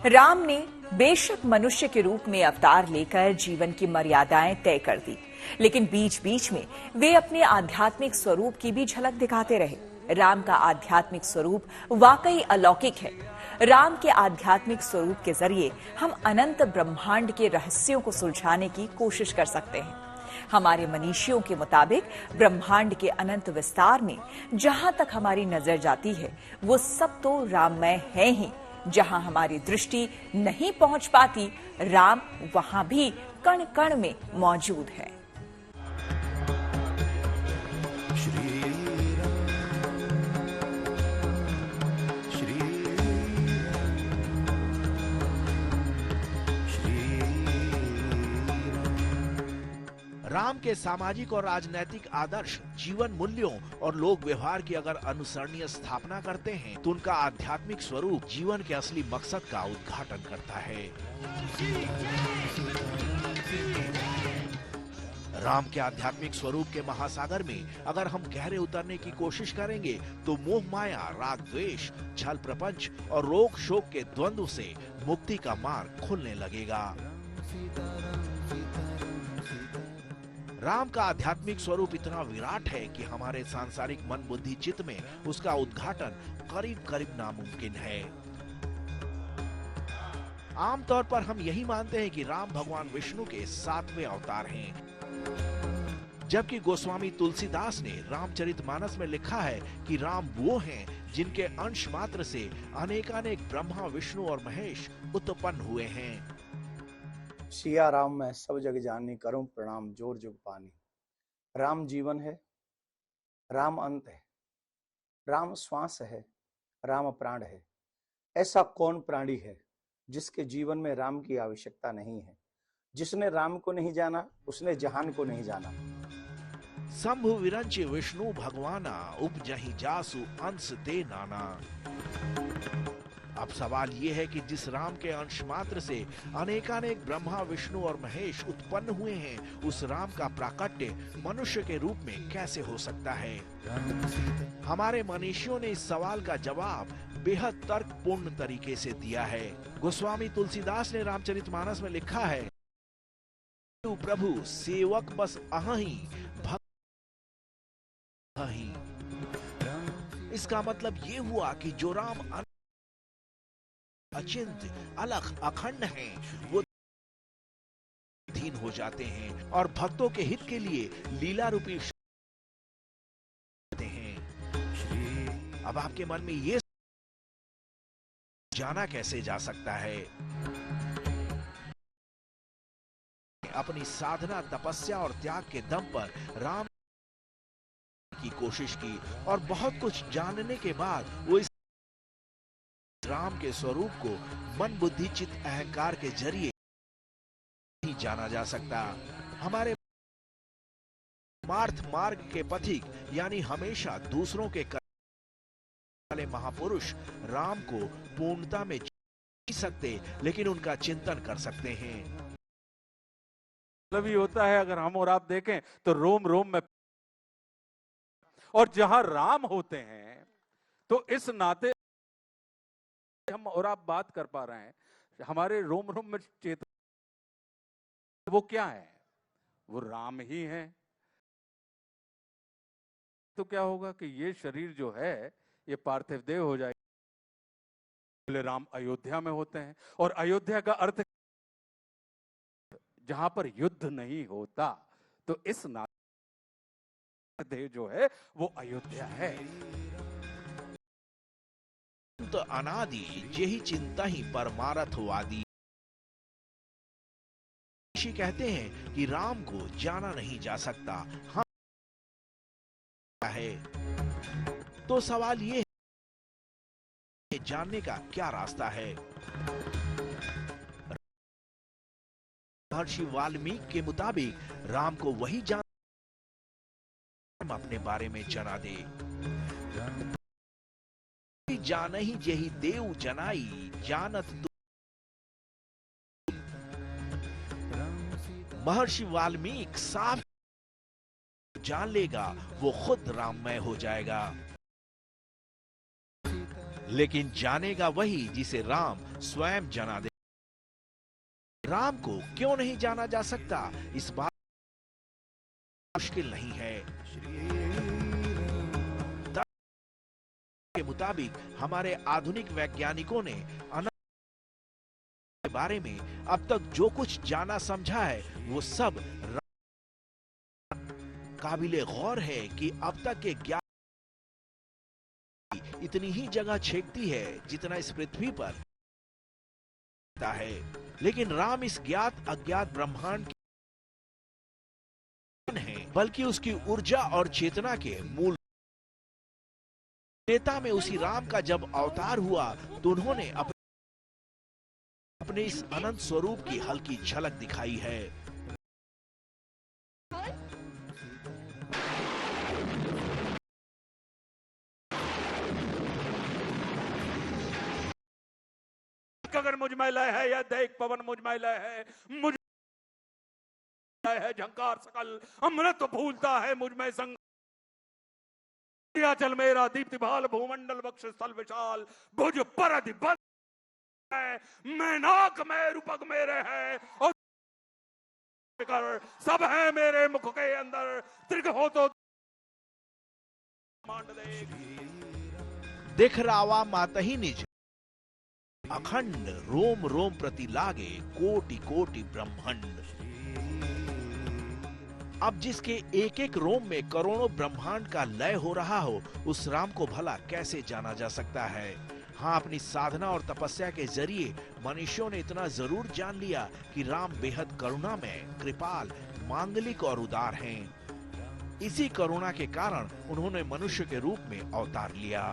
राम ने बेशक मनुष्य के रूप में अवतार लेकर जीवन की मर्यादाएं तय कर दी, लेकिन बीच बीच में वे अपने आध्यात्मिक स्वरूप की भी झलक दिखाते रहे। राम का आध्यात्मिक स्वरूप वाकई अलौकिक है। राम के आध्यात्मिक स्वरूप के जरिए हम अनंत ब्रह्मांड के रहस्यों को सुलझाने की कोशिश कर सकते हैं। हमारे मनीषियों के मुताबिक ब्रह्मांड के अनंत विस्तार में जहां तक हमारी नजर जाती है वो सब तो राममय है ही। जहां हमारी दृष्टि नहीं पहुंच पाती, राम वहां भी कण कण में मौजूद है। राम के सामाजिक और राजनैतिक आदर्श जीवन मूल्यों और लोक व्यवहार की अगर अनुसरणीय स्थापना करते हैं तो उनका आध्यात्मिक स्वरूप जीवन के असली मकसद का उद्घाटन करता है। राम के आध्यात्मिक स्वरूप के महासागर में अगर हम गहरे उतरने की कोशिश करेंगे तो मोह माया, राग द्वेष, छल प्रपंच और रोग शोक के द्वंद्व से मुक्ति का मार्ग खुलने लगेगा। राम का आध्यात्मिक स्वरूप इतना विराट है कि हमारे सांसारिक मन बुद्धि चित्त में उसका उद्घाटन करीब करीब नामुमकिन है। आमतौर पर हम यही मानते हैं कि राम भगवान विष्णु के 7वें अवतार हैं, जबकि गोस्वामी तुलसीदास ने रामचरितमानस में लिखा है कि राम वो हैं जिनके अंश मात्र से अनेकानेक ब्रह्मा, विष्णु और महेश उत्पन्न हुए हैं। सिया राम मैं सब जग जानी, करूं प्रणाम जोर जुग पानी। राम जीवन है, राम अंत है, राम श्वास है, राम प्राण है। ऐसा कौन प्राणी है जिसके जीवन में राम की आवश्यकता नहीं है? जिसने राम को नहीं जाना उसने जहान को नहीं जाना। शंभु विरंच विष्णु भगवाना, उपजहि जासु अंश ते नाना। अब सवाल ये है कि जिस राम के अंश मात्र से अनेकानेक ब्रह्मा, विष्णु और महेश उत्पन्न हुए हैं, उस राम का प्राकट्य मनुष्य के रूप में कैसे हो सकता है? हमारे मनीषियों ने इस सवाल का जवाब बेहद तर्कपूर्ण तरीके से दिया है। गोस्वामी तुलसीदास ने रामचरितमानस में लिखा है, प्रभु सेवक बस अहि भक्त अहि। इसका मतलब ये हुआ कि जो राम अचिंत, अलख, अखंड हैं, वो अधीन हो जाते हैं और भक्तों के हित के लिए लीला रूपी हैं। अब आपके मन में ये जाना कैसे जा सकता है? अपनी साधना, तपस्या और त्याग के दम पर राम की कोशिश की और बहुत कुछ जानने के बाद वो इस राम के स्वरूप को मन, बुद्धि, चित्त, अहंकार के जरिए ही जाना जा सकता। हमारे मार्थ मार्ग के पथिक यानी हमेशा दूसरों के वाले महापुरुष राम को पूर्णता में जी सकते, लेकिन उनका चिंतन कर सकते हैं। मतलब ये होता है, अगर हम और आप देखें तो रोम रोम में, और जहां राम होते हैं तो इस नाते हम और आप बात कर पा रहे हैं, हमारे रोम रोम में चेतन वो क्या है? वो राम ही है। तो क्या होगा कि ये शरीर जो है ये पार्थिव देह हो जाएगा। बोले राम अयोध्या में होते हैं, और अयोध्या का अर्थ जहां पर युद्ध नहीं होता, तो इस नाते देह जो है वो अयोध्या है। तो अनादि जेहि चिंता ही परमारथवादी। ऋषि कहते हैं कि राम को जाना नहीं जा सकता। हाँ है, तो सवाल ये है, जानने का क्या रास्ता है? महर्षि वाल्मीकि के मुताबिक राम को वही जान अपने बारे में जना दे। जानहि जेहि देव जनाई, जानत महर्षि वाल्मीकि साफ जान लेगा, वो खुद राममय हो जाएगा। लेकिन जानेगा वही जिसे राम स्वयं जना दे। राम को क्यों नहीं जाना जा सकता, इस बात मुश्किल नहीं है। के मुताबिक हमारे आधुनिक वैज्ञानिकों ने अनंत के बारे में अब तक जो कुछ जाना समझा है वो सब काबिले गौर है कि अब तक के ज्ञान इतनी ही जगह छेकती है जितना इस पृथ्वी पर है। लेकिन राम इस ज्ञात अज्ञात ब्रह्मांड है, बल्कि उसकी ऊर्जा और चेतना के मूल। त्रेता में उसी राम का जब अवतार हुआ तो उन्होंने अपने इस अनंत स्वरूप की हल्की झलक दिखाई है। अगर मुझ में लय है या देख पवन मुझ में लय है, मुझ है झंकार सकल अमृत फूलता है मुझ में संग। चल मेरा दीप्ति भाल भूमंडल वक्ष स्थल विशाल भुज परधि बल है, मैं नाक में रूपक मेरे है और सब है मेरे मुख के अंदर। त्रिग हो तो दिख रावा मात ही निज अखंड रोम रोम प्रति लागे कोटि कोटि ब्रह्मांड। अब जिसके एक एक रोम में करोड़ों ब्रह्मांड का लय हो रहा हो, उस राम को भला कैसे जाना जा सकता है। हाँ, अपनी साधना और तपस्या के जरिए मनुष्यों ने इतना जरूर जान लिया कि राम बेहद करुणामय, कृपाल, मांगलिक और उदार हैं। इसी करुणा के कारण उन्होंने मनुष्य के रूप में अवतार लिया।